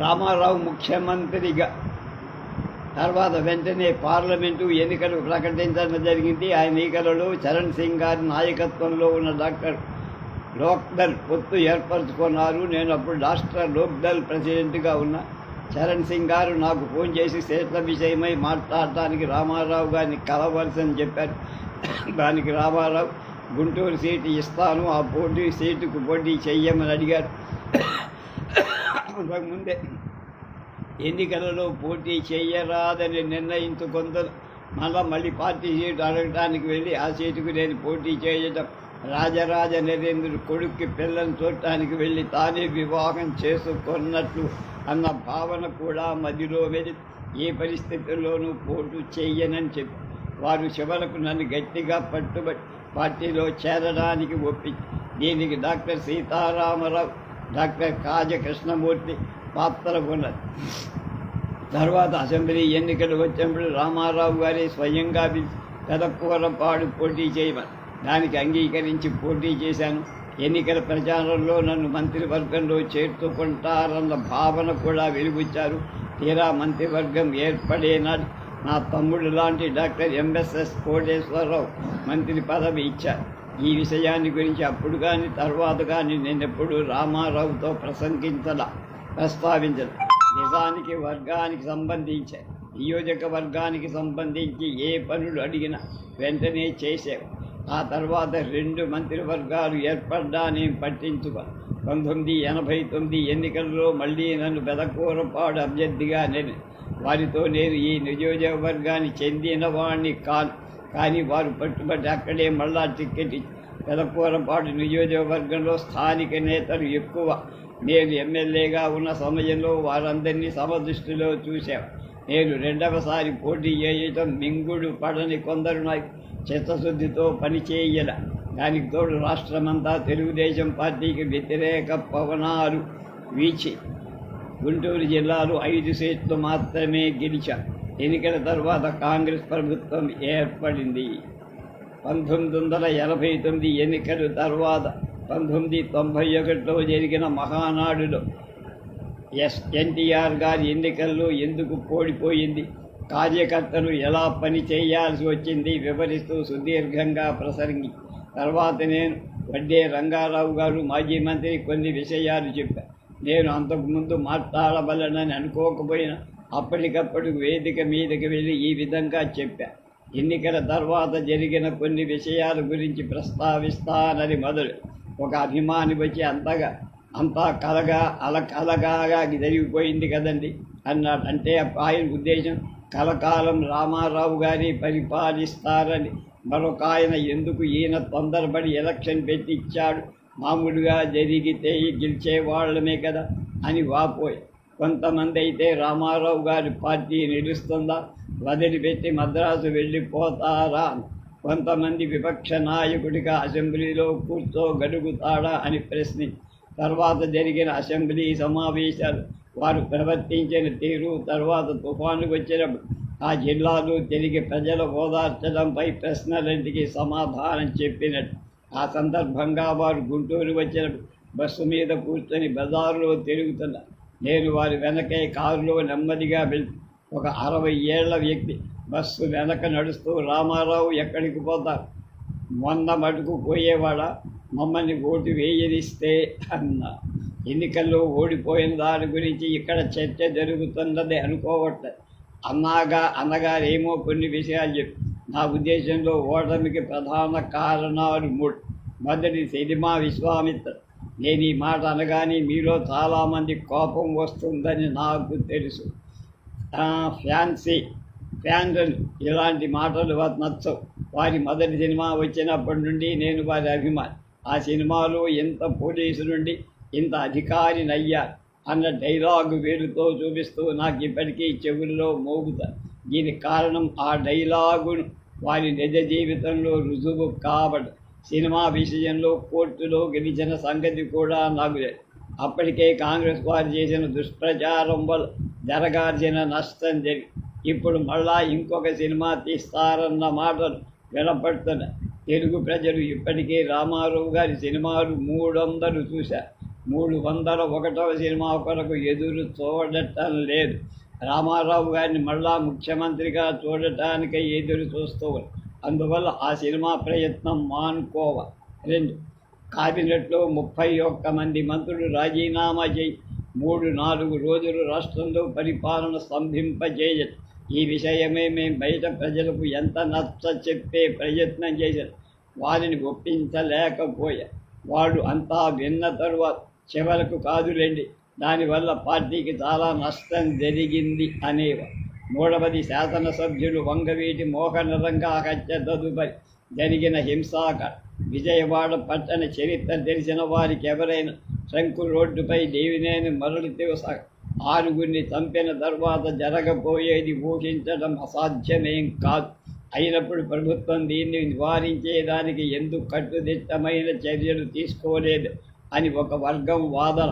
రామారావు ముఖ్యమంత్రిగా తర్వాత వెంటనే పార్లమెంటు ఎన్నికలు ప్రకటించడం జరిగింది. ఆ ఎన్నికలలో చరణ్ సింగ్ గారి నాయకత్వంలో ఉన్న డాక్టర్ లోక్దల్ పొత్తు ఏర్పరచుకున్నారు. నేను అప్పుడు రాష్ట్ర లోక్దల్ ప్రెసిడెంట్గా ఉన్న చరణ్ సింగ్ గారు నాకు ఫోన్ చేసి సీట్ల విషయమై మాట్లాడటానికి రామారావు గారిని కలవలసని చెప్పారు. దానికి రామారావు గుంటూరు సీటు ఇస్తాను, ఆ సీటుకు పోటీ చెయ్యమని అడిగారు. అంతకుముందే ఎన్నికలలో పోటీ చేయరాదని నిర్ణయించుకొందరు మళ్ళీ పార్టీ సీటు అడగటానికి వెళ్ళి ఆ సీటుకు నేను పోటీ చేయటం, రాజరాజ నరేంద్రుడు కొడుక్కి పిల్లని చూడటానికి వెళ్ళి తానే వివాహం చేసుకున్నట్లు అన్న భావన కూడా మధ్యలో వెళ్ళి ఏ పరిస్థితుల్లోనూ పోటీ చెయ్యనని చెప్పి వారు చివరకు నన్ను గట్టిగా పట్టుబట్టి పార్టీలో చేరడానికి ఒప్పించి దీనికి డాక్టర్ సీతారామరావు, డాక్టర్ కాజ కృష్ణమూర్తి పాత్ర ఉన్నది. తర్వాత అసెంబ్లీ ఎన్నికలు వచ్చినప్పుడు రామారావు గారి స్వయంగా పెదకూరపాడు పోటీ చేయమని దానికి అంగీకరించి పోటీ చేశాను. ఎన్నికల ప్రచారంలో నన్ను మంత్రివర్గంలో చేర్చుకుంటారన్న భావన కూడా వెలుగుచ్చారు. తీరా మంత్రివర్గం ఏర్పడేనాడు నా తమ్ముడు లాంటి డాక్టర్ ఎంఎస్ఎస్ కోటేశ్వరరావు మంత్రి పదవి ఇచ్చారు. ఈ విషయాన్ని గురించి అప్పుడు కానీ తర్వాత కానీ నేనెప్పుడు రామారావుతో ప్రస్తావించను. నిజానికి వర్గానికి సంబంధించి నియోజకవర్గానికి సంబంధించి ఏ పనులు అడిగినా వెంటనే చేసేవి. ఆ తర్వాత 2 మంత్రివర్గాలు ఏర్పడ్డా నేను పట్టించుకో. 1989 ఎన్నికల్లో మళ్ళీ నన్ను బెదకూరపాడు అభ్యర్థిగా వారితో నేను ఈ నియోజకవర్గానికి చెందిన వాడిని కానీ వారు పట్టుబట్టి అక్కడే మళ్ళా టిక్కెట్ ఇచ్చి బెదకూరపాడు నియోజకవర్గంలో స్థానిక నేతలు ఎక్కువ. నేను ఎమ్మెల్యేగా ఉన్న సమయంలో వారందరినీ సమదృష్టిలో చూశాను. నేను 2వసారి పోటీ చేయటం మింగుడు పడని కొందరు నాకు చిత్తశుద్ధితో పనిచేయాల. దానికి తోడు రాష్ట్రమంతా తెలుగుదేశం పార్టీకి వ్యతిరేక పవనాలు వీచి గుంటూరు జిల్లాలో 5 సీట్లు మాత్రమే గెలిచారు. ఎన్నికల తర్వాత కాంగ్రెస్ ప్రభుత్వం ఏర్పడింది. 1989 ఎన్నికల తర్వాత 1991లో జరిగిన మహానాడులో ఎన్టీఆర్ గారి ఎన్నికల్లో ఎందుకు ఓడిపోయింది, కార్యకర్తలు ఎలా పని చేయాల్సి వచ్చింది వివరిస్తూ సుదీర్ఘంగా ప్రసంగి తర్వాత నేను వడ్డే రంగారావు గారు మాజీ మంత్రి కొన్ని విషయాలు చెప్పారు. నేను అంతకుముందు మాట్లాడవలనని అనుకోకపోయినా అప్పటికప్పుడు వేదిక మీదకి వెళ్ళి ఈ విధంగా చెప్పా. ఎన్నికల తర్వాత జరిగిన కొన్ని విషయాల గురించి ప్రస్తావిస్తానని మొదలు ఒక అభిమాని వచ్చి అంతా కలగా జరిగిపోయింది కదండి అన్నాడు. అంటే ఆయన ఉద్దేశం కలకాలం రామారావు గారి పరిపాలిస్తారని. మరొక ఆయన ఎందుకు ఈయన తొందరపడి ఎలక్షన్ పెట్టించాడు, మామూలుగా జరిగితే గెలిచేవాళ్ళమే కదా అని వాపోయి. కొంతమంది అయితే రామారావు గారి పార్టీ నిలుస్తుందా, వదిలిపెట్టి మద్రాసు వెళ్ళిపోతారా, కొంతమంది విపక్ష నాయకుడిగా అసెంబ్లీలో కూర్చోగలుగుతాడా అని ప్రశ్నించి తర్వాత జరిగిన అసెంబ్లీ సమావేశాలు వారు ప్రవర్తించిన తీరు, తర్వాత తుఫాను వచ్చినప్పుడు ఆ జిల్లాలో తిరిగి ప్రజల ఓదార్చడంపై ప్రశ్నలన్నిటికీ సమాధానం చెప్పినట్టు. ఆ సందర్భంగా వారు గుంటూరు వచ్చినప్పుడు బస్సు మీద కూర్చొని బజారులో తిరుగుతున్నారు. నేను వారి వెనకే కారులో నెమ్మదిగా వెళ్తూ ఒక 60 ఏళ్ల వ్యక్తి బస్సు వెనక నడుస్తూ రామారావు ఎక్కడికి పోతారు, మొన్న మటుకు పోయేవాడా, మమ్మల్ని ఓటు వేయనిస్తే అన్న. ఎన్నికల్లో ఓడిపోయిన దాని గురించి ఇక్కడ చర్చ జరుగుతున్నది అనుకోవట్లేదు అన్నగారేమో కొన్ని విషయాలు చెప్పి నా ఉద్దేశంలో ఓటమికి ప్రధాన కారణాలు 3. మొదటి సినిమా విశ్వామిత్ర. నేను ఈ మాట అనగానే మీలో చాలామంది కోపం వస్తుందని నాకు తెలుసు. ఫ్యాన్స్ ఇలాంటి మాటలు నచ్చవు. వారి మొదటి సినిమా వచ్చినప్పటి నుండి నేను వారి అభిమాని. ఆ సినిమాలో ఎంత పోలీసు నుండి ఇంత అధికారినయ్యారు అన్న డైలాగు వేరుతో చూపిస్తూ నాకు ఇప్పటికీ చెవుల్లో మోగుతారు. దీనికి కారణం ఆ డైలాగును వారి నిజ జీవితంలో రుజువు కాబట్టి. సినిమా విషయంలో కోర్టులో గెలిచిన సంగతి కూడా నాకు అప్పటికే కాంగ్రెస్ వారు చేసిన దుష్ప్రచారం వల్ల జరగాల్సిన నష్టం జరిగి ఇప్పుడు మళ్ళా ఇంకొక సినిమా తీస్తారన్న మాటలు వినపడుతున్నాయి. తెలుగు ప్రజలు ఇప్పటికే రామారావు గారి సినిమాలు 300 చూశారు. 301వ సినిమా కొరకు ఎదురు చూడటం లేదు. రామారావు గారిని మళ్ళా ముఖ్యమంత్రిగా చూడటానికై ఎదురు చూస్తూ అందువల్ల ఆ సినిమా ప్రయత్నం మానుకోవ. 2. కేబినెట్లో 31 మంది మంత్రులు రాజీనామా చేయి 3-4 రోజులు రాష్ట్రంలో పరిపాలన స్తంభింపజేయదు. ఈ విషయమే మేము బయట ప్రజలకు ఎంత నచ్చ చెప్పే ప్రయత్నం చేశారు. వారిని ఒప్పించలేకపోయా. వాడు అంతా విన్న తరువాత చివరకు కాదులేండి, దానివల్ల పార్టీకి చాలా నష్టం జరిగింది అనేవారు. 3వది శాసనసభ్యులు వంగవీటి మోహనరంగా హత్య తదుపరి జరిగిన హింసాకాండ. విజయవాడ పట్టణ చరిత్ర తెలిసిన వారికి ఎవరైనా శంకు రోడ్డుపై దేవినేని మరలితో 6గురిని చంపిన తర్వాత జరగబోయేది ఊహించడం అసాధ్యమేం కాదు. అయినప్పుడు ప్రభుత్వం దీన్ని నివారించేదానికి ఎందుకు కట్టుదిట్టమైన చర్యలు తీసుకోలేదు అని ఒక వర్గం వాదన.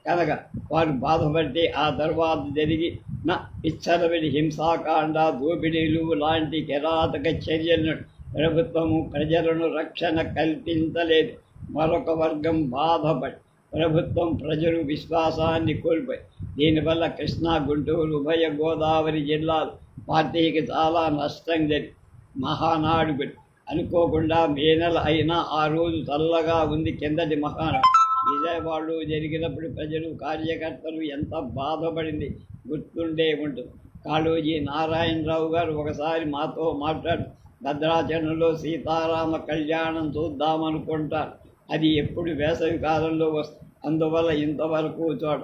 కనుక వారు బాధపడితే ఆ తర్వాత జరిగిన విచ్చలవిడి హింసాకాండ, దోపిడీలు లాంటి కిరాతక చర్యలను ప్రభుత్వము ప్రజలను రక్షణ కల్పించలేదు. మరొక వర్గం బాధపడి ప్రభుత్వం ప్రజలు విశ్వాసాన్ని కోల్పోయి దీనివల్ల కృష్ణా, గుంటూరు, ఉభయ గోదావరి జిల్లాలు పార్టీకి చాలా నష్టం జరిగి మహానాడు అనుకోకుండా మే నెల అయినా ఆ రోజు చల్లగా ఉంది. కిందటి మహానాడు విజయవాడలో జరిగినప్పుడు ప్రజలు, కార్యకర్తలు ఎంత బాధపడింది గుర్తుండే ఉంటుంది. కాళోజీ నారాయణరావు గారు ఒకసారి మాతో మాట్లాడు, భద్రాచలంలో సీతారామ కళ్యాణం చూద్దామనుకుంటారు, అది ఎప్పుడు వేసవి కాలంలో వస్తుంది, అందువల్ల ఇంతవరకు చూడ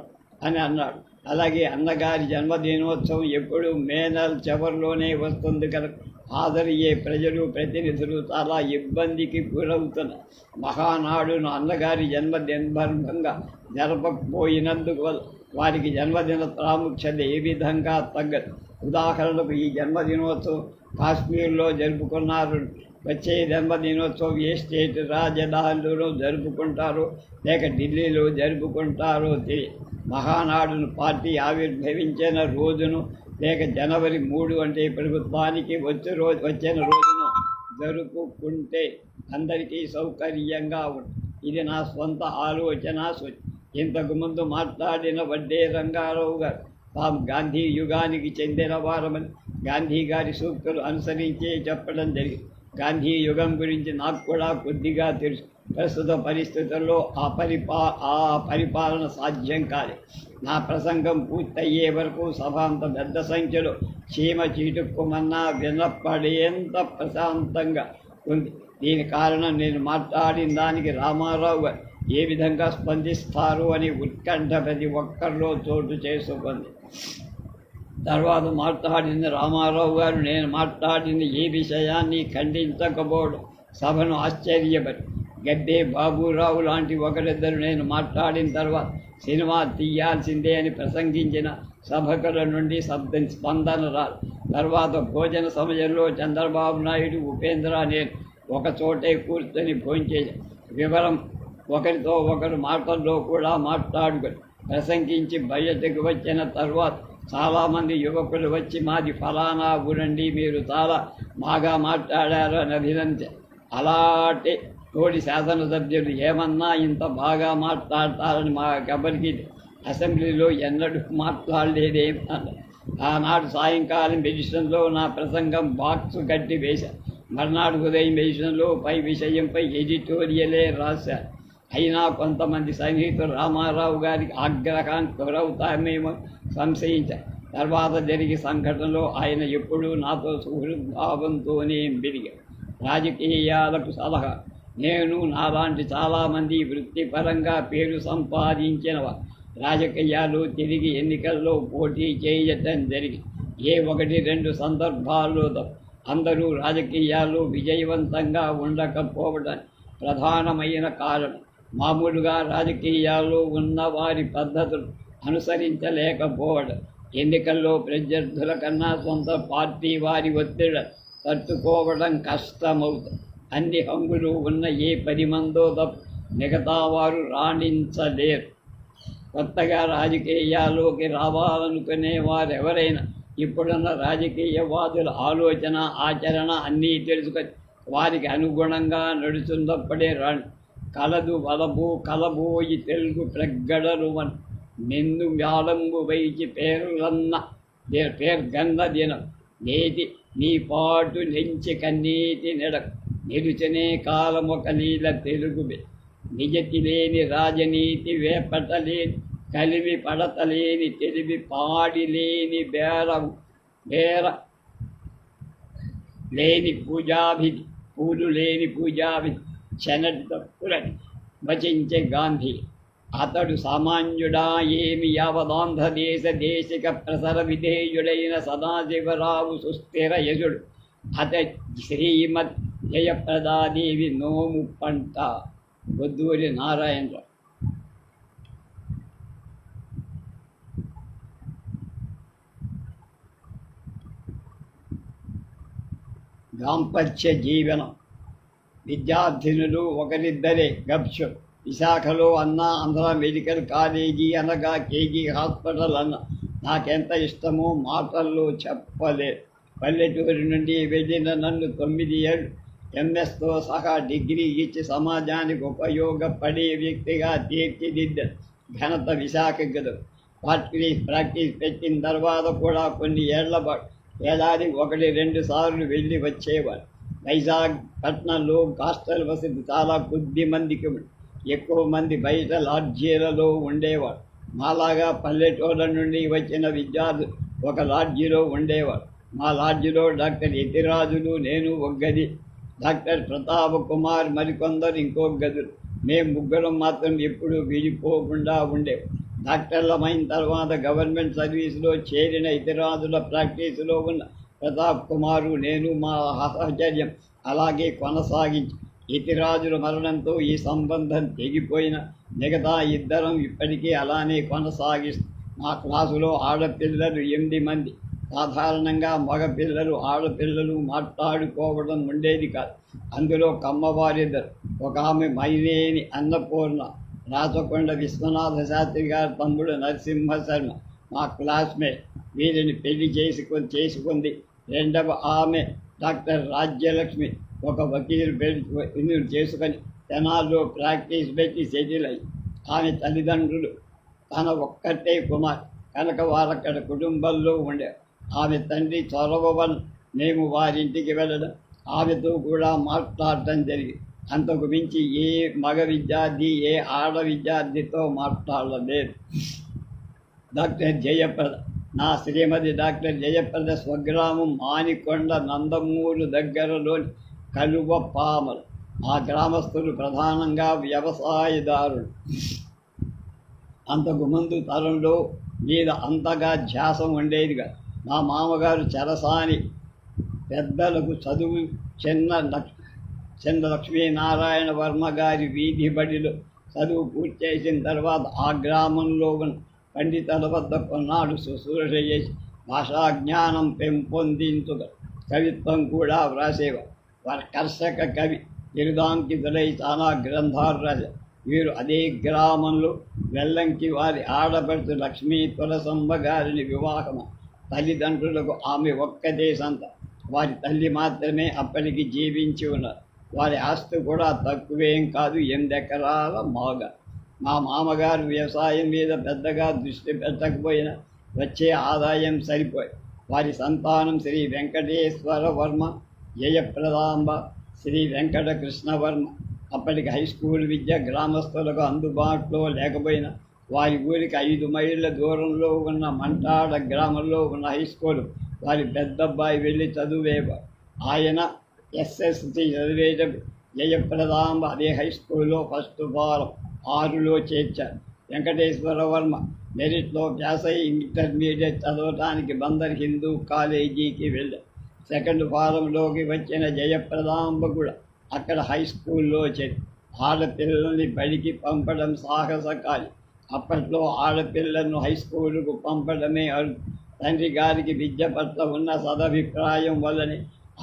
అని అన్నాడు. అలాగే అన్నగారి జన్మదినోత్సవం ఎప్పుడు మే నెల చివరిలోనే వస్తుంది కనుక హాజరయ్యే ప్రజలు, ప్రతినిధులు చాలా ఇబ్బందికి గురవుతున్నారు. మహానాడును అన్నగారి జన్మదినంగా జరపకపోయినందుకు వారికి జన్మదిన ప్రాముఖ్యత ఏ విధంగా తగ్గదు. ఉదాహరణకు ఈ జన్మదినోత్సవం కాశ్మీర్లో జరుపుకున్నారు, వచ్చే జన్మదినోత్సవం ఏ స్టేట్ రాజధానిలో జరుపుకుంటారో లేక ఢిల్లీలో జరుపుకుంటారో తెలియదు. మహానాడును పార్టీ ఆవిర్భవించిన రోజును లేక జనవరి 3 అంటే ప్రభుత్వానికి వచ్చిన రోజును జరుపుకుంటే అందరికీ సౌకర్యంగా ఉంటుంది. ఇది నా స్వంత ఆలోచన. ఇంతకుముందు మాట్లాడిన వడ్డే రంగారావు గారు తాము గాంధీ యుగానికి చెందిన వారమని గాంధీ గారి సూక్తులు అనుసరించే చెప్పడం జరిగింది. గాంధీ యుగం గురించి నాకు కూడా కొద్దిగా తెలుసు. ప్రస్తుత పరిస్థితుల్లో ఆ పరిపాలన సాధ్యం కాలేదు. నా ప్రసంగం పూర్తయ్యే వరకు సభ అంత పెద్ద సంఖ్యలో చీమ చీటుక్కుమన్నా వినపడేంత ప్రశాంతంగా ఉంది. దీని కారణం నేను మాట్లాడిన దానికి రామారావు గారు ఏ విధంగా స్పందిస్తారు అని ఉత్కంఠ ప్రతి ఒక్కరిలో చోటు చేసుకుంది. తర్వాత మాట్లాడిన రామారావు గారు నేను మాట్లాడిన ఏ విషయాన్ని ఖండించకపోవడం సభను ఆశ్చర్యపడి గడ్డే బాబురావు లాంటి ఒకరిద్దరు నేను మాట్లాడిన తర్వాత సినిమా తీయాల్సిందే అని ప్రసంగించిన సభకుల నుండి స్పందన రాదు. తర్వాత భోజన సమయంలో చంద్రబాబు నాయుడు, ఉపేంద్ర నేను ఒక చోటే కూర్చొని భోంచేశాం. వివరం ఒకరితో ఒకరు మాటల్లో కూడా మాట్లాడుకొని ప్రసంగించి బయటకు వచ్చిన తర్వాత చాలామంది యువకులు వచ్చి మాది ఫలానా ఊరండి, మీరు చాలా బాగా మాట్లాడారు అని అభినందించారు. అలాంటి తోడి శాసనసభ్యులు ఏమన్నా ఇంత బాగా మాట్లాడతారని మాకెవరికి అసెంబ్లీలో ఎన్నడూ మాట్లాడలేదేమన్నారు. ఆనాడు సాయంకాలం ఎడిషన్లో నా ప్రసంగం బాక్సు కట్టి వేశారు. మర్నాడు ఉదయం ఎడిషన్లో పై విషయంపై ఎడిటోరియలే రాశారు. అయినా కొంతమంది సన్నిహితులు రామారావు గారికి ఆగ్రహానికి గురవుతామేమో సంశయించారు. తర్వాత జరిగే సంఘటనలో ఆయన ఎప్పుడూ నాతో సుహృద్భావంతోనే పెరిగారు. రాజకీయాలకు సలహా నేను నాలాంటి చాలామంది వృత్తిపరంగా పేరు సంపాదించినవారు రాజకీయాలు తిరిగి ఎన్నికల్లో పోటీ చేయటం జరిగి 1-2 సందర్భాల్లో అందరూ రాజకీయాల్లో విజయవంతంగా ఉండకపోవడానికి ప్రధానమైన కారణం మామూలుగా రాజకీయాల్లో ఉన్న వారి పద్ధతులు అనుసరించలేకపోవడం. ఎన్నికల్లో ప్రత్యర్థుల కన్నా సొంత పార్టీ వారి ఒత్తిడి తట్టుకోవడం కష్టమవుతుంది. అన్ని హంగులు ఉన్న ఏ 10 మందో తప్ప మిగతా వారు రాణించలేరు. కొత్తగా రాజకీయాల్లోకి రావాలనుకునే వారెవరైనా ఇప్పుడున్న రాజకీయవాదుల ఆలోచన, ఆచరణ అన్నీ తెలుసుకొని వారికి అనుగుణంగా నడుచున్నప్పుడే రాండి. కలదు వలబో కలబోయి తెలుగు ప్రగ్గడరువన్ నిన్ను వ్యాలంబు వైచి పేర్గన్న దినం నేటి నీ పాటు నెంచి కన్నీటి నెడ నిలుచనే కాలమొక నీల తెలుగుబే నిజతి లేని రాజనీతి వేపటలేని కలిమి పడతలేని తెలివి పాడిలేని బేర లేని పూజాభిధి పూలు లేని పూజాభిధి చెనటి తప్పులని వచించే గాంధీ అతడు సామాన్యుడా ఏమి యావదాంధ్రదేశ దేశిక ప్రసర విధేయుడైన సదాశివరావు సుస్థిర యశుడు అతడి శ్రీమద్ జయప్రదాదేవి నోము పంట బొద్దూరి నారాయణరావు. దాంపత్య జీవనం. విద్యార్థినులు ఒకరిద్దరే గబ్షు. విశాఖలో అన్న ఆంధ్ర మెడికల్ కాలేజీ అనగా కేజీ హాస్పిటల్ అన్న నాకెంత ఇష్టమో మాటల్లో చెప్పలేదు. పల్లెటూరి నుండి వెళ్ళిన నన్ను 9 ఏళ్ళు ఎంఎస్తో సహా డిగ్రీ ఇచ్చి సమాజానికి ఉపయోగపడే వ్యక్తిగా తీర్చిదిద్ద ఘనత విశాఖ గదు. ప్రాక్టీస్ పెట్టిన తర్వాత కూడా కొన్ని ఏడాది 1-2 సార్లు వెళ్ళి వచ్చేవాడు. వైజాగ్ పట్నంలో హాస్టల్ వసతి చాలా కొద్ది మందికి, ఎక్కువ మంది బయట లాడ్జీలలో ఉండేవాడు. మాలాగా పల్లెటూళ్ళ నుండి వచ్చిన విద్యార్థులు ఒక లాడ్జీలో ఉండేవాడు. మా లాడ్జీలో డాక్టర్ యతిరాజులు, నేను ఒక గది, డాక్టర్ ప్రతాప్ కుమార్ మరికొందరు ఇంకొక గదులు. మేము ముగ్గురం మాత్రం ఎప్పుడూ విడిపోకుండా ఉండేవి. డాక్టర్లమైన తర్వాత గవర్నమెంట్ సర్వీసులో చేరిన యతిరాజుల ప్రాక్టీసులో ఉన్న ప్రతాప్ కుమారు, నేను మా సహచర్యం అలాగే కొనసాగించి యతిరాజుల మరణంతో ఈ సంబంధం తెగిపోయిన మిగతా ఇద్దరం ఇప్పటికీ అలానే కొనసాగిస్తూ మా క్లాసులో ఆడపిల్లలు 8 మంది. సాధారణంగా మగపిల్లలు ఆడపిల్లలు మాట్లాడుకోవడం ఉండేది కాదు. అందులో కమ్మవారిద్దరు. ఒక ఆమె మైనేని అన్నపూర్ణ, రాచకొండ విశ్వనాథ శాస్త్రి గారి తమ్ముడు నరసింహ శర్మ మా క్లాస్మేట్. వీరిని పెళ్లి చేసుకుంది. రెండవ ఆమె డాక్టర్ రాజ్యలక్ష్మి, ఒక వకీలు పెళ్లి చేసుకొని తెనాల్లో ప్రాక్టీస్ పెట్టి సెటిల్ అయ్యి. ఆమె తల్లిదండ్రులు తన ఒక్కటే కుమార్ కనుక వారక్కడ కుటుంబంలో ఉండే. ఆమె తండ్రి చొరవవన్ మేము వారింటికి వెళ్ళడం, ఆమెతో కూడా మాట్లాడటం జరిగింది. అంతకు మించి ఏ మగ విద్యార్థి ఏ ఆడ విద్యార్థితో మాట్లాడలేదు. డాక్టర్ జయప్రద, నా శ్రీమతి డాక్టర్ జయప్రద స్వగ్రామం మానికొండ నందమూరు దగ్గరలోని కలువపామలు. ఆ గ్రామస్తులు ప్రధానంగా వ్యవసాయదారులు. అంతకు ముందు తరంలో మీద అంతగా ధ్యాస ఉండేదిగా. మా మామగారు చెరసాని పెద్దలకు చదువు చిన్న లక్ష్మీనారాయణ వర్మ గారి వీధి బడిలో చదువు పూర్తి చేసిన తర్వాత ఆ గ్రామంలో ఉన్న పండితుల వద్ద కొన్నాడు శుశ్రూష చేసి భాషా జ్ఞానం పెంపొందించుగా కవిత్వం కూడా వ్రాసేవారు. వారి కర్షక కవి బిరుదాంకితులై చాలా గ్రంథాలు రాశారు. వీరు అదే గ్రామంలో వెల్లంకి వారి ఆడపడుచు లక్ష్మీ తులసమ్మ గారిని వివాహం. తల్లిదండ్రులకు ఆమె ఒక్కటే సంత. వారి తల్లి మాత్రమే అప్పటికి జీవించి ఉన్నారు. వారి ఆస్తి కూడా తక్కువేం కాదు, 8 ఎకరాల మాగ. మా మామగారు వ్యవసాయం మీద పెద్దగా దృష్టి పెట్టకపోయినా వచ్చే ఆదాయం సరిపోయి. వారి సంతానం శ్రీ వెంకటేశ్వర వర్మ, జయప్రదాంబ, శ్రీ వెంకటకృష్ణ వర్మ. అప్పటికి హై స్కూల్ విద్య గ్రామస్తులకు అందుబాటులో లేకపోయినా వారి ఊరికి 5 మైళ్ళ దూరంలో ఉన్న మంటాడ గ్రామంలో ఉన్న హై స్కూల్ వారి పెద్దబ్బాయి వెళ్ళి చదివేవారు. ఆయన ఎస్ఎస్సి చదివేటప్పుడు జయప్రదాంబ అదే హై స్కూల్లో ఫస్ట్ ఫారం 6లో చేర్చారు. వెంకటేశ్వర వర్మ మెరిట్లో పాస్ అయి ఇంటర్మీడియట్ చదవటానికి బందర్ హిందూ కాలేజీకి వెళ్ళారు. సెకండ్ ఫారంలోకి వచ్చిన జయప్రదాంబ కూడా అక్కడ హై స్కూల్లో చేరి ఆడపిల్లల్ని బడికి పంపడం సాహసకాలి. అప్పట్లో ఆడపిల్లలను హై స్కూలుకు పంపడమే తండ్రి గారికి విద్య పట్ల ఉన్న సదభిప్రాయం వల్లనే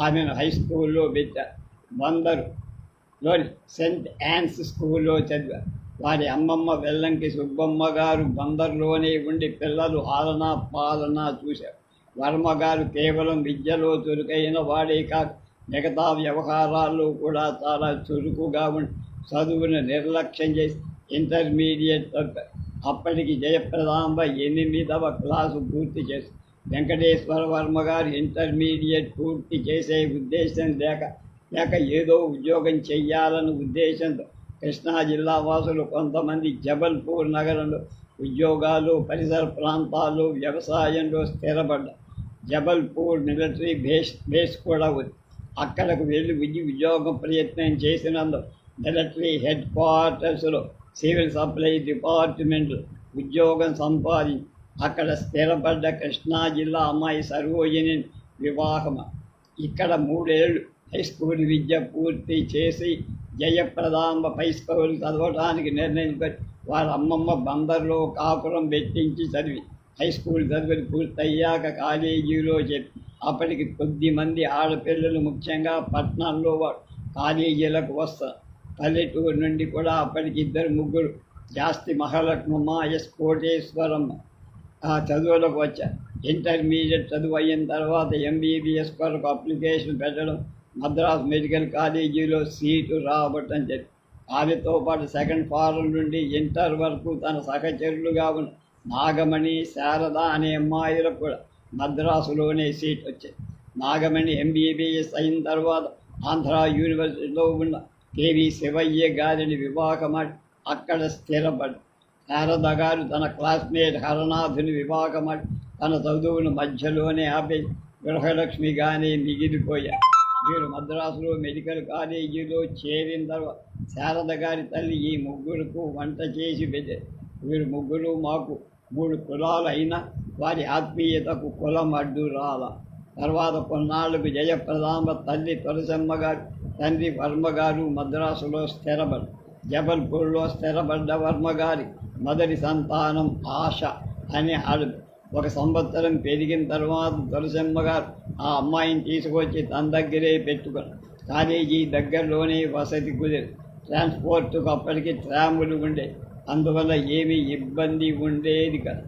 ఆమెను హై స్కూల్లో పెట్టారు. బందరులోని సెయింట్ యాన్స్ స్కూల్లో చదివారు. వారి అమ్మమ్మ వెల్లంకి సుబ్బమ్మ గారు బందర్లోనే ఉండి పిల్లలు ఆలనా పాలన చూశారు. వర్మ గారు కేవలం విద్యలో చురుకైన వాడే కాక మిగతా వ్యవహారాల్లో కూడా చాలా చురుకుగా ఉండి చదువును నిర్లక్ష్యం చేసి ఇంటర్మీడియట్ అప్పటికి జయప్రదాంబ 8వ క్లాసు పూర్తి చేసి వెంకటేశ్వర వర్మ గారు ఇంటర్మీడియట్ పూర్తి చేసే ఉద్దేశం లేక ఏదో ఉద్యోగం చెయ్యాలన్న ఉద్దేశంతో కృష్ణా జిల్లా వాసులు కొంతమంది జబల్పూర్ నగరంలో ఉద్యోగాలు, పరిసర ప్రాంతాల్లో వ్యవసాయంలో స్థిరపడ్డారు. జబల్పూర్ మిలిటరీ బేస్ కూడా ఉంది. అక్కడకు వెళ్ళి ఉద్యోగం ప్రయత్నం చేసినందుకు మిలిటరీ హెడ్ క్వార్టర్స్లో సివిల్ సప్లై డిపార్ట్మెంట్లో ఉద్యోగం సంపాదించి అక్కడ స్థిరపడ్డ కృష్ణా జిల్లా అమ్మాయి సరోజిని వివాహం. ఇక్కడ 3 ఏళ్ళు హై స్కూల్ విద్య పూర్తి చేసి జయప్రదాంబ పై స్కూల్ చదవడానికి నిర్ణయించుకొని వారి అమ్మమ్మ బందర్లో కాపురం పెట్టించి చదివి హై స్కూల్ చదువులు పూర్తయ్యాక కాలేజీలో చెప్పి అప్పటికి కొద్ది మంది ఆడపిల్లలు ముఖ్యంగా పట్టణాల్లో కాలేజీలకు వస్తారు. పల్లెటూరు నుండి కూడా అప్పటికి 2-3 జాస్తి మహాలక్ష్మమ్మ, ఎస్ కోటేశ్వరమ్మ ఆ చదువులకు వచ్చారు. ఇంటర్మీడియట్ చదువు అయిన తర్వాత ఎంబీబీఎస్ కొరకు అప్లికేషన్ పెట్టడం, మద్రాసు మెడికల్ కాలేజీలో సీటు రావటం జరిగింది. ఆమెతో పాటు సెకండ్ ఫారం నుండి ఇంటర్ వరకు తన సహచరులుగా ఉన్న నాగమణి, శారద అనే అమ్మాయిలకు కూడా మద్రాసులోనే సీట్ వచ్చాయి. నాగమణి ఎంబీబీఎస్ అయిన తర్వాత ఆంధ్ర యూనివర్సిటీలో ఉన్న కేవి శివయ్య గారిని వివాహమాడి అక్కడ స్థిరపడి శారద గారు తన క్లాస్మేట్ హరనాథుని వివాహమాడి తన చదువును మధ్యలోనే ఆపి గృహలక్ష్మిగానే మిగిలిపోయారు. వీరు మద్రాసులో మెడికల్ కాలేజీలో చేరిన తర్వాత శారద గారి తల్లి ఈ ముగ్గురుకు వంట చేసి పెట్టారు. వీరు ముగ్గురు మాకు 3 కులాలు అయినా వారి ఆత్మీయతకు కులం అడ్డు రాల. తర్వాత కొన్నాళ్లకు జయప్రదాంబ తల్లి తులసమ్మ గారు, తండ్రి వర్మగారు మద్రాసులో స్థిరపడ్డారు. జబల్పూర్లో స్థిరపడ్డ వర్మగారి మొదటి సంతానం ఆశ అనే ఆడది. 1 సంవత్సరం పెరిగిన తర్వాత తులసమ్మ గారు ఆ అమ్మాయిని తీసుకొచ్చి తన దగ్గరే పెట్టుకుని కాలేజీ దగ్గరలోనే వసతి కుదిరి ట్రాన్స్పోర్ట్కు అప్పటికి ట్రాములు ఉండే, అందువల్ల ఏమీ ఇబ్బంది ఉండేది కదా.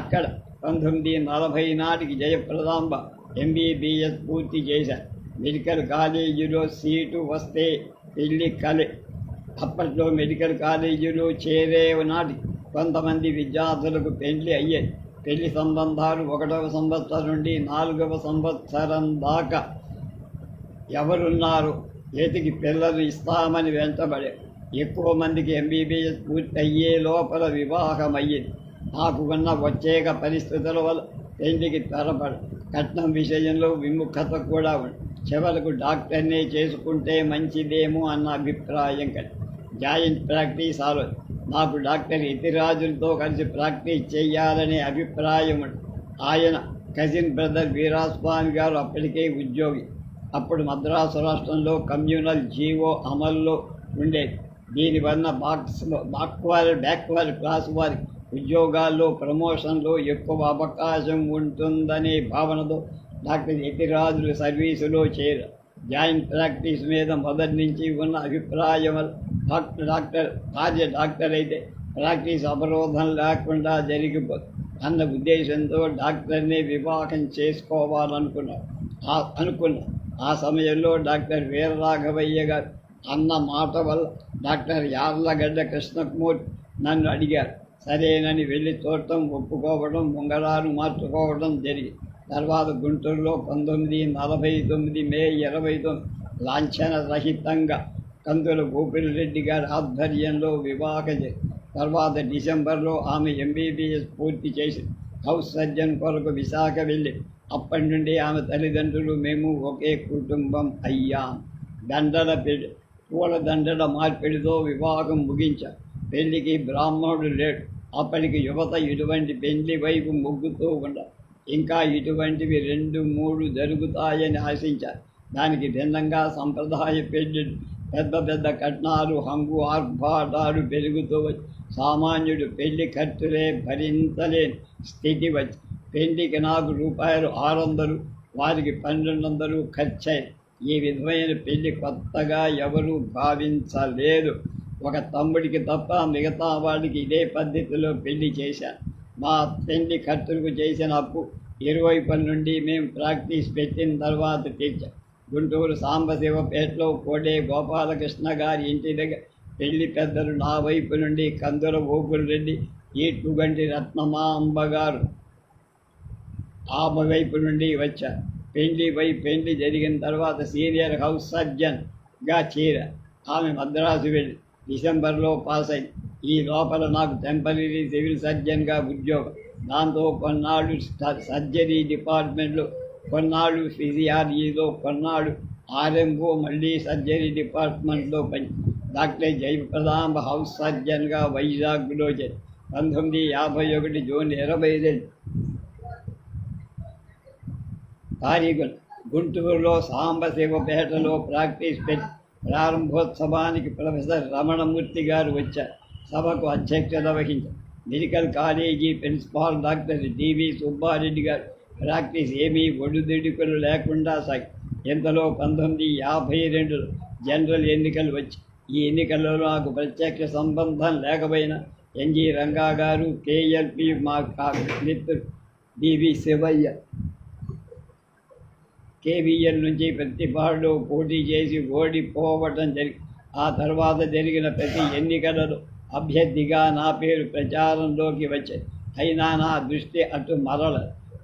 అక్కడ 1940 నాటికి జయప్రదాంబ ఎంబీబీఎస్ పూర్తి చేశారు. మెడికల్ కాలేజీలో సీటు వస్తే పెళ్లి కలే. అప్పట్లో మెడికల్ కాలేజీలో చేరే నాటి కొంతమంది విద్యార్థులకు పెళ్లి అయ్యేది. పెళ్లి సంబంధాలు 1వ సంవత్సరం నుండి 4వ సంవత్సరం దాకా ఎవరున్నారు చేతికి పిల్లలు ఇస్తామని వెంటబడే. ఎక్కువ మందికి ఎంబీబీఎస్ పూర్తి అయ్యే లోపల వివాహం అయ్యేది. నాకు ఉన్న వచ్చేక పరిస్థితుల వల్ల పెళ్లికి త్వరపడ, కట్నం విషయంలో విముఖత కూడా ఉంది. చివరకు డాక్టర్నే చేసుకుంటే మంచిదేమో అన్న అభిప్రాయం కలిగి జాయింట్ ప్రాక్టీస్ ఆలోచన. నాకు డాక్టర్ యతిరాజులతో కలిసి ప్రాక్టీస్ చేయాలనే అభిప్రాయం ఉంది. ఆయన కజిన్ బ్రదర్ వీరాస్వామి గారు అప్పటికే ఉద్యోగి. అప్పుడు మద్రాసు రాష్ట్రంలో కమ్యూనల్ జీవో అమల్లో ఉండేది. దీనివల్ల బ్యాక్వర్డ్ క్లాస్ వారి ఉద్యోగాల్లో ప్రమోషన్లో ఎక్కువ అవకాశం ఉంటుందనే భావనతో డాక్టర్ యతిరాజులు సర్వీసులో చేరారు. జాయింట్ ప్రాక్టీస్ మీద మొదటి నుంచి ఉన్న అభిప్రాయం డాక్టర్ అయితే ప్రాక్టీస్ అవరోధం లేకుండా జరిగిపోతుంది అన్న ఉద్దేశంతో డాక్టర్ని వివాహం చేసుకోవాలనుకున్నా. ఆ సమయంలో డాక్టర్ వీరరాఘవయ్య గారు అన్న మాట వల్ల డాక్టర్ యార్లగడ్డ కృష్ణమూర్తి నన్ను అడిగారు. సరేనని వెళ్ళి చూడటం, ఒప్పుకోవడం, ఉంగరాలు మార్చుకోవడం జరిగింది. తర్వాత గుంటూరులో 1949 మే 29 లాంఛన రహితంగా కందుల గోపిరెడ్డి గారి ఆధ్వర్యంలో వివాహం చేసి తర్వాత డిసెంబర్లో ఆమె ఎంబీబీఎస్ పూర్తి చేసి హౌస్ సర్జన్ కొరకు విశాఖ వెళ్ళి అప్పటి నుండి ఆమె తల్లిదండ్రులు మేము ఒకే కుటుంబం అయ్యాం. పూలదండల మార్పిడితో వివాహం ముగించాం. పెళ్లికి బ్రాహ్మణుడు లేడు. అప్పటికి యువత ఇటువంటి పెళ్లి వైపు మొగ్గుతూ ఉండాలి. ఇంకా ఇటువంటివి 2-3 జరుగుతాయని ఆశించారు. దానికి భిన్నంగా సంప్రదాయ పెళ్లి పెద్ద కట్నాలు, హంగు ఆర్భాటాలు పెరుగుతూ వచ్చి సామాన్యుడు పెళ్లి ఖర్చులే భరించలేని స్థితి వచ్చి పెళ్లికి నాకు ₹600, వారికి 1200 ఖర్చయి. ఈ విధమైన పెళ్లి కొత్తగా ఎవరూ భావించలేదు. ఒక తమ్ముడికి తప్ప మిగతా వాడికి ఇదే పద్ధతిలో పెళ్లి చేశాను. మా పెళ్లి ఖర్చులకు చేసిన అప్పు ఇరువైపుల నుండి మేము ప్రాక్టీస్ పెట్టిన తర్వాత తీర్చాం. గుంటూరు సాంబశివపేటలో కోడే గోపాలకృష్ణ గారి ఇంటి దగ్గర పెళ్లి పెద్దలు నా వైపు నుండి కందుల గోకుల్ రెడ్డి, ఈటుగంటి రత్నమాంబ గారు ఆమె వైపు నుండి వచ్చారు. పెళ్లి జరిగిన తర్వాత సీనియర్ హౌస్ సర్జన్గా చేరారు. ఆమె మద్రాసు వెళ్ళి డిసెంబర్లో పాస్ అయింది. ఈ లోపల నాకు టెంపరీ సివిల్ సర్జన్గా ఉద్యోగం. దాంతో కొన్నాళ్ళు సర్జరీ డిపార్ట్మెంట్లో, కొన్నాళ్ళు ఫిజియాలజీలో, కొన్నాళ్ళు ఆర్ఎంఓ, మళ్ళీ సర్జరీ డిపార్ట్మెంట్లో పని. డాక్టర్ జయప్రదాంబ హౌస్ సర్జన్గా వైజాగ్లో 1951 జూన్ 22 తారీఖున గుంటూరులో సాంబశివపేటలో ప్రాక్టీస్ పెట్టి ప్రారంభోత్సవానికి ప్రొఫెసర్ రమణమూర్తి గారు వచ్చారు. సభకు అధ్యక్షత వహించారు. మెడికల్ కాలేజీ ప్రిన్సిపాల్ డాక్టర్ డివి సుబ్బారెడ్డి గారు. ప్రాక్టీస్ ఏమీ ఒడిదుడుకులు లేకుండా సాగి ఇంతలో 1952లో జనరల్ ఎన్నికలు వచ్చి, ఈ ఎన్నికల్లో నాకు ప్రత్యక్ష సంబంధం లేకపోయినా ఎన్జి రంగా గారు, కేఎల్పి మా మిత్రుడు డివి శివయ్య కేవీఎల్ నుంచి ప్రతిపాడులో పోటీ చేసి ఓడిపోవటం జరిగింది. ఆ తర్వాత జరిగిన ప్రతి ఎన్నికలలో అభ్యర్థిగా నా పేరు ప్రచారంలోకి వచ్చేది. అయినా నా దృష్టి అటు మరల.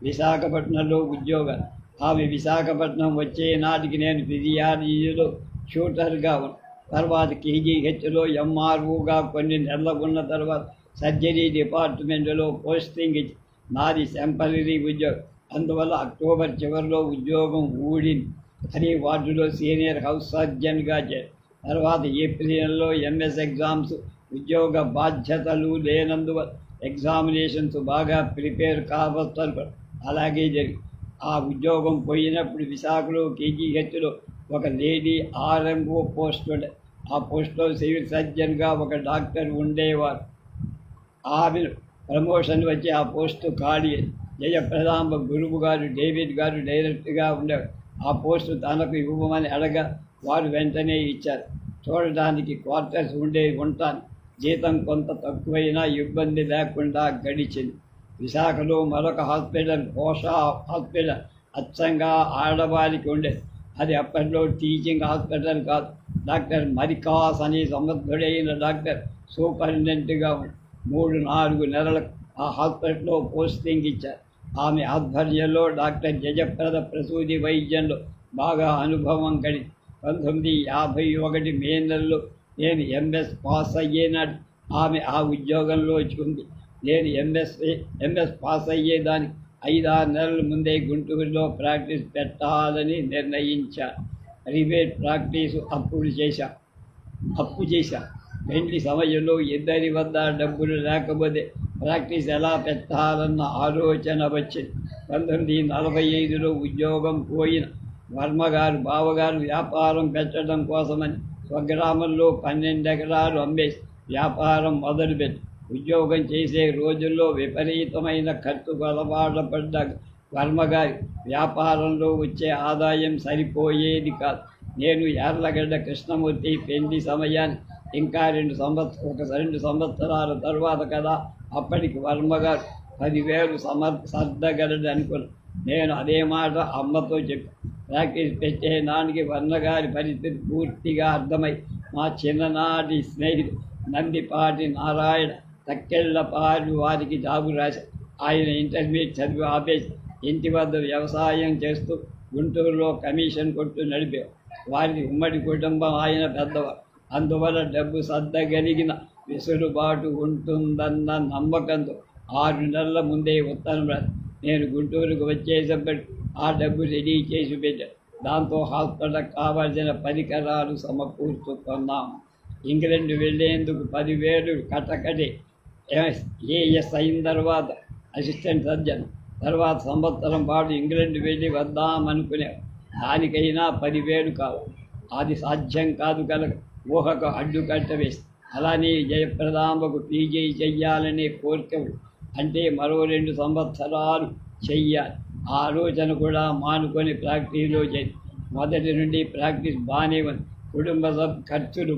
విశాఖపట్నంలో ఉద్యోగాలు. ఆమె విశాఖపట్నం వచ్చే నాటికి నేను ఫిజియాలజీలో షూటర్గా ఉన్నాను. తర్వాత కేజీహెచ్లో ఎంఆర్ఓగా కొన్ని నెలలు ఉన్న తర్వాత సర్జరీ డిపార్ట్మెంట్లో పోస్టింగ్ ఇచ్చి నాది టెంపరీ ఉద్యోగం. అందువల్ల అక్టోబర్ చివరిలో ఉద్యోగం ఊడింది. అని వార్డులో సీనియర్ హౌస్ సర్జన్గా చేరారు. తర్వాత ఏప్రిల్లో ఎంఎస్ ఎగ్జామ్స్, ఉద్యోగ బాధ్యతలు లేనందువల్ల ఎగ్జామినేషన్స్ బాగా ప్రిపేర్ కావచ్చు. అలాగే జరిగింది. ఆ ఉద్యోగం పోయినప్పుడు విశాఖలో కేజీహెచ్లో ఒక లేడీ ఆర్ఎంఓ పోస్ట్ ఉండే. ఆ పోస్ట్లో సివిల్ సర్జన్గా ఒక డాక్టర్ ఉండేవారు. ఆమె ప్రమోషన్ వచ్చి ఆ పోస్టు ఖాళీ. జయప్రదాంబ గురువు గారు, డేవిడ్ గారు డైరెక్ట్గా ఉండేవారు. ఆ పోస్టు తనకు ఇవ్వమని అడగా వారు వెంటనే ఇచ్చారు. చూడడానికి క్వార్టర్స్ ఉంటాను. జీతం కొంత తక్కువైనా ఇబ్బంది లేకుండా గడిచింది. విశాఖలో మరొక హాస్పిటల్, పోషా హాస్పిటల్, అచ్చంగా ఆడవారికి ఉండేది. అది అప్పట్లో టీచింగ్ హాస్పిటల్ కాదు. డాక్టర్ మరికాస్ అని సమర్థుడైన డాక్టర్ సూపరింటెండెంట్గా 3-4 నెలలకు ఆ హాస్పిటల్లో పోస్టింగ్ ఇచ్చారు. ఆమె ఆధ్వర్యంలో డాక్టర్ జయప్రద ప్రసూతి వైద్యంలో బాగా అనుభవం కలిగి 1951 మే నెలలో నేను ఎంఎస్ పాస్ అయ్యేనాడు ఆమె ఆ ఉద్యోగంలో ఉంది. నేను ఎంఎస్ పాస్ అయ్యేదానికి 5-6 నెలల ముందే గుంటూరులో ప్రాక్టీస్ పెట్టాలని నిర్ణయించాను. ప్రైవేట్ ప్రాక్టీసు అప్పు చేశా. పెళ్లి సమయంలో ఇద్దరి వద్ద డబ్బులు లేకపోతే ప్రాక్టీస్ ఎలా పెట్టాలన్న ఆలోచన వచ్చింది. 1945లో ఉద్యోగం పోయిన వర్మగారు బావగారు వ్యాపారం పెట్టడం కోసమని స్వగ్రామంలో 12 ఎకరాలు అమ్మేసి వ్యాపారం మొదలుపెట్టి ఉద్యోగం చేసే రోజుల్లో విపరీతమైన ఖర్చుకు అలవాటు పడ్డ వర్మగారి వ్యాపారంలో వచ్చే ఆదాయం సరిపోయేది కాదు. నేను యార్లగడ్డ కృష్ణమూర్తి పెళ్లి సమయాన్ని ఇంకా 2 సంవత్సరాల తర్వాత కదా, అప్పటికి వర్మగారు 10,000 సర్దగలడు అనుకున్నాను. నేను అదే మాట అమ్మతో చెప్పి ప్రాక్టీస్ పెట్టేదానికి వర్మగారి పరిస్థితి పూర్తిగా అర్థమై మా చిన్ననాటి స్నేహితుడు నందిపాటి నారాయణ తక్కెళ్లపాటి వారికి జాబు రాశారు. ఆయన ఇంటర్మీడియట్ చదివి ఆపేసి ఇంటి వద్ద వ్యవసాయం చేస్తూ గుంటూరులో కమిషన్ కొట్టు నడిపేవారు. వారికి ఉమ్మడి కుటుంబం, ఆయన పెద్దవారు. అందువల్ల డబ్బు సర్దగలిగిన వెసులుబాటు ఉంటుందన్న నమ్మకంతో 6 నెలల ముందే ఉత్తరం రాసి నేను గుంటూరుకు వచ్చేసప్పటికి ఆ డబ్బు రెడీ చేసి పెట్టాను. దాంతో హాస్పిటల్కి కావాల్సిన పరికరాలు సమకూర్చుకున్నాము. ఇంగ్లాండ్ వెళ్ళేందుకు 10,000 కటకటి ఏఎస్ అయిన తర్వాత అసిస్టెంట్ సర్జన్. తర్వాత సంవత్సరం పాటు ఇంగ్లాండ్ వెళ్ళి వద్దామనుకునే దానికైనా 10,000 కావాలి. అది సాధ్యం కాదు కనుక ఊహకు అడ్డుకట్ట వేసి అలానే జయప్రదాంబకు పీజీ చెయ్యాలనే కోరిక, అంటే మరో 2 సంవత్సరాలు చెయ్యాలి. ఆ ఆలోచన కూడా మానుకొని ప్రాక్టీస్లో చేసి మొదటి నుండి ప్రాక్టీస్ బాగానే ఉంది. కుటుంబ ఖర్చులు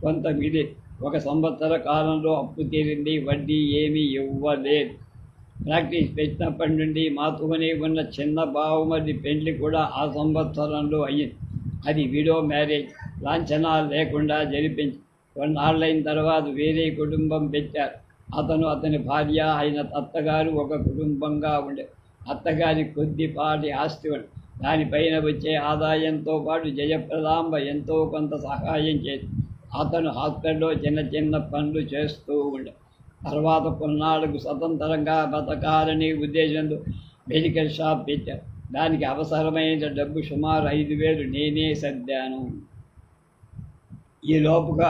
కొంత మిగిలి 1 సంవత్సర కాలంలో అప్పు తీరింది. వడ్డీ ఏమీ ఇవ్వలేదు. ప్రాక్టీస్ పెట్టినప్పటి నుండి మాతోనే ఉన్న చిన్న బావమరి పెళ్లి కూడా ఆ సంవత్సరంలో అయ్యింది. అది విడో మ్యారేజ్, లాంఛనాలు లేకుండా జరిపించి కొన్నాళ్ళైన తర్వాత వేరే కుటుంబం పెట్టారు. అతను, అతని భార్య, ఆయన అత్తగారు ఒక కుటుంబంగా ఉండే. అత్తగారికి కొద్దిపాటి ఆస్తి ఉంది. దానిపైన వచ్చే ఆదాయంతో పాటు జయప్రదాంబ ఎంతో కొంత సహాయం చేసి అతను హాస్పిటల్లో చిన్న చిన్న పనులు చేస్తూ ఉండే. తర్వాత కొన్నాళ్ళకు స్వతంత్రంగా బతకాలనే ఉద్దేశంతో మెడికల్ షాప్ పెట్టారు. దానికి అవసరమైన డబ్బు సుమారు 5,000 నేనే సర్దాను. ఈ లోపుగా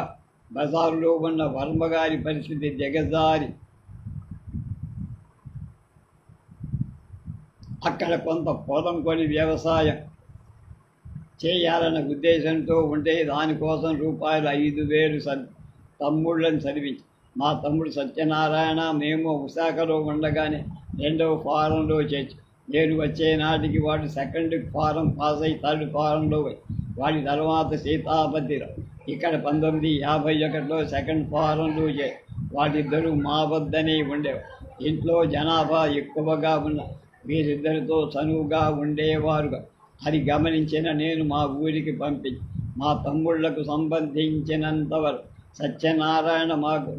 బజారులో ఉన్న వర్మగారి పరిస్థితి దిగజారి అక్కడ కొంత పొలం కొని వ్యవసాయం చేయాలన్న ఉద్దేశంతో ఉంటే దానికోసం రూపాయలు 5,000 తమ్ముళ్ళని చదివించి, మా తమ్ముడు సత్యనారాయణ మేము విశాఖలో ఉండగానే 2వ ఫారంలో చేర్చి, నేను వచ్చే నాటికి వాడు 2nd ఫారం పాస్ అయి 3rd ఫారంలో పోయి, వాడి తర్వాత సీతాపతిరావు ఇక్కడ 1951లో 2nd ఫారంలో చేరి, వాటిద్దరూ మా వద్దనే ఉండేవారు. ఇంట్లో జనాభా ఎక్కువగా ఉన్న వీరిద్దరితో చనువుగా ఉండేవారుగా అది గమనించిన నేను మా ఊరికి పంపించి మా తమ్ముళ్లకు సంబంధించినంతవరకు సత్యనారాయణ మాకు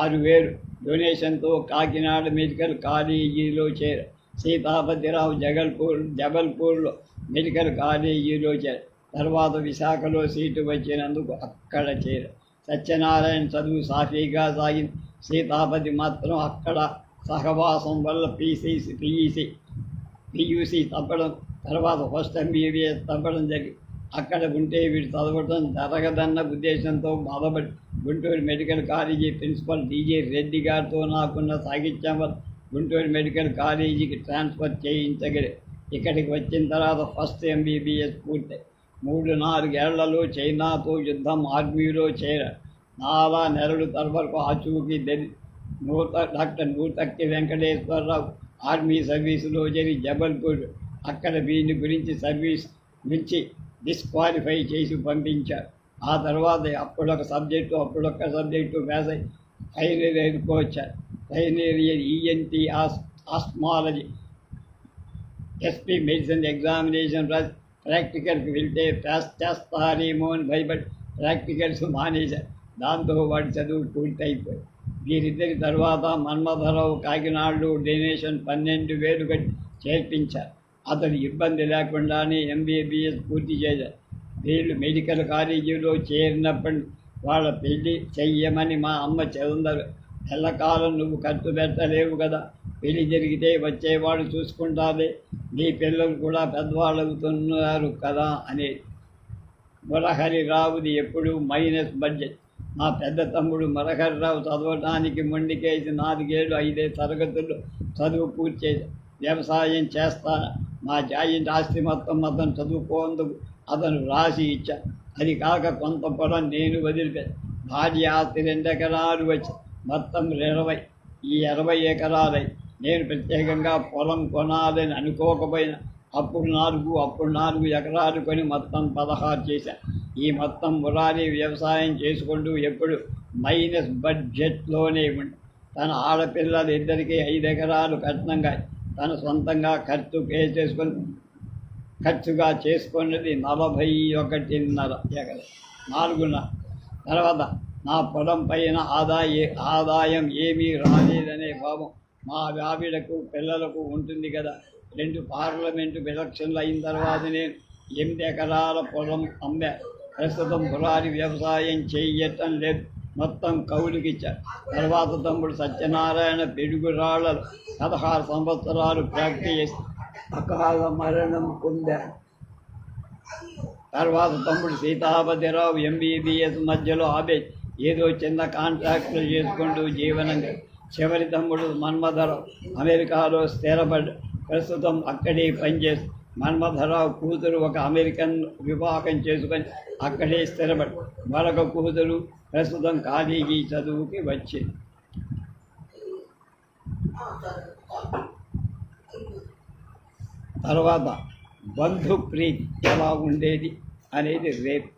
6,000 డొనేషన్తో కాకినాడ మెడికల్ కాలేజీలో చేరారు. సీతాపతిరావు జబల్పూర్లో మెడికల్ కాలేజీలో చేరారు. తర్వాత విశాఖలో సీటు వచ్చినందుకు అక్కడ చేరారు. సత్యనారాయణ చదువు సాఫీగా సాగింది. సీతాపతి మాత్రం అక్కడ సహవాసం వల్ల పియూసీ తప్పడం, తర్వాత ఫస్ట్ MBBS తప్పడం జరిగింది. అక్కడ ఉంటే వీడు చదవడం జరగదన్న ఉద్దేశంతో బాధపడి Guntur medical college principal DJ Reddy గారితో నాకున్న సాహిత్యం వల్ల గుంటూరు మెడికల్ కాలేజీకి ట్రాన్స్ఫర్ చేయించగలిగారు. ఇక్కడికి వచ్చిన తర్వాత ఫస్ట్ MBBS పూర్తయి 3-4 ఏళ్లలో చైనాతో యుద్ధం ఆర్మీలో చేరారు. 4 నెలల తర్వాత ఆచూకీ డాక్టర్ నూతక్కి వెంకటేశ్వరరావు ఆర్మీ సర్వీసులో చేరి జబల్పూర్ అక్కడ వీని గురించి సర్వీస్ నుంచి డిస్క్వాలిఫై చేసి పంపించారు. ఆ తర్వాత అప్పుడొక సబ్జెక్టు వేసై ఫైనల్ ఇయర్కి వచ్చారు. Final year ENT ఆస్మాలజీ SP medicine examination రాసి ప్రాక్టికల్కి వెళ్తే పాస్ చేస్తారేమో అని భయపడి ప్రాక్టికల్స్ మానేశారు. దాంతో వాడి చదువు పూర్తయిపోయి వీరిద్దరి తర్వాత మన్మథరావు కాకినాడలో డొనేషన్ 12,000 కట్టి చేర్పించారు. అతను ఇబ్బంది లేకుండానే MBBS పూర్తి చేశారు. వీళ్ళు మెడికల్ కాలేజీలో చేరినప్పటి వాళ్ళ పెళ్లి చెయ్యమని మా అమ్మ చదువుతారు. ఎల్లకాలం నువ్వు ఖర్చు పెట్టలేవు కదా, పెళ్లి జరిగితే వచ్చేవాడు చూసుకుంటారే, నీ పిల్లలు కూడా పెద్దవాళ్ళు అవుతున్నారు కదా అనేది. మురహరిరావుది ఎప్పుడూ మైనస్ బడ్జెట్. మా పెద్ద తమ్ముడు మురహరిరావు చదవడానికి మొండికేసి 4 ఏళ్ళు 5 తరగతుల్లో చదువు పూర్తి చేసి వ్యవసాయం చేస్తాను. మా జాయింట్ ఆస్తి మొత్తం అతను చదువుకోందుకు అతను రాసి ఇచ్చాను. అది కాక కొంత పొలం నేను వదిలిపెట్టాను. భార్య ఆస్తి 2 ఎకరాలు వచ్చి మొత్తం 20. ఈ 20 ఎకరాలై నేను ప్రత్యేకంగా పొలం కొనాలని అనుకోకపోయినా అప్పుడు 4 ఎకరాలు కొని మొత్తం 16 చేశాను. ఈ మొత్తం మురారి వ్యవసాయం చేసుకుంటూ ఎప్పుడు మైనస్ బడ్జెట్లోనే ఉండి తన ఆడపిల్లలు ఇద్దరికీ 5 ఎకరాలు కట్నంగా తన సొంతంగా ఖర్చుగా చేసుకున్నది 41.5 ఎకరాలు. 4.5 తర్వాత నా పొలం పైన ఆదాయం ఏమీ రాలేదనే భావం మా ఆవిడకు పిల్లలకు ఉంటుంది కదా. 2 పార్లమెంటు ఎలక్షన్లు అయిన తర్వాత నేను 8 ఎకరాల పొలం అమ్మా. ప్రస్తుతం పురారి వ్యవసాయం చేయటం లేదు, మొత్తం కౌలుకిచ్చారు. తర్వాత తమ్ముడు సత్యనారాయణ పిడుగురాళ్లలో 16 సంవత్సరాలు ప్రాక్టీస్ చేసి అకాల మరణం పొందారు. తర్వాత తమ్ముడు సీతాపతిరావు MBBS మధ్యలో ఆపే ఏదో చిన్న కాంట్రాక్టులు చేసుకుంటూ జీవనంగా. చివరి తమ్ముడు మన్మథరావు అమెరికాలో స్థిరపడ్డాడు. ప్రస్తుతం అక్కడే పనిచేసి మన్మథరావు కూతురు ఒక అమెరికన్ వివాహం చేసుకొని అక్కడే స్థిరపడి మరొక కూతురు ప్రస్తుతం కాలేజీ చదువుకి వచ్చింది. తర్వాత బంధు ప్రీతి ఎలా ఉండేది అనేది రేపు.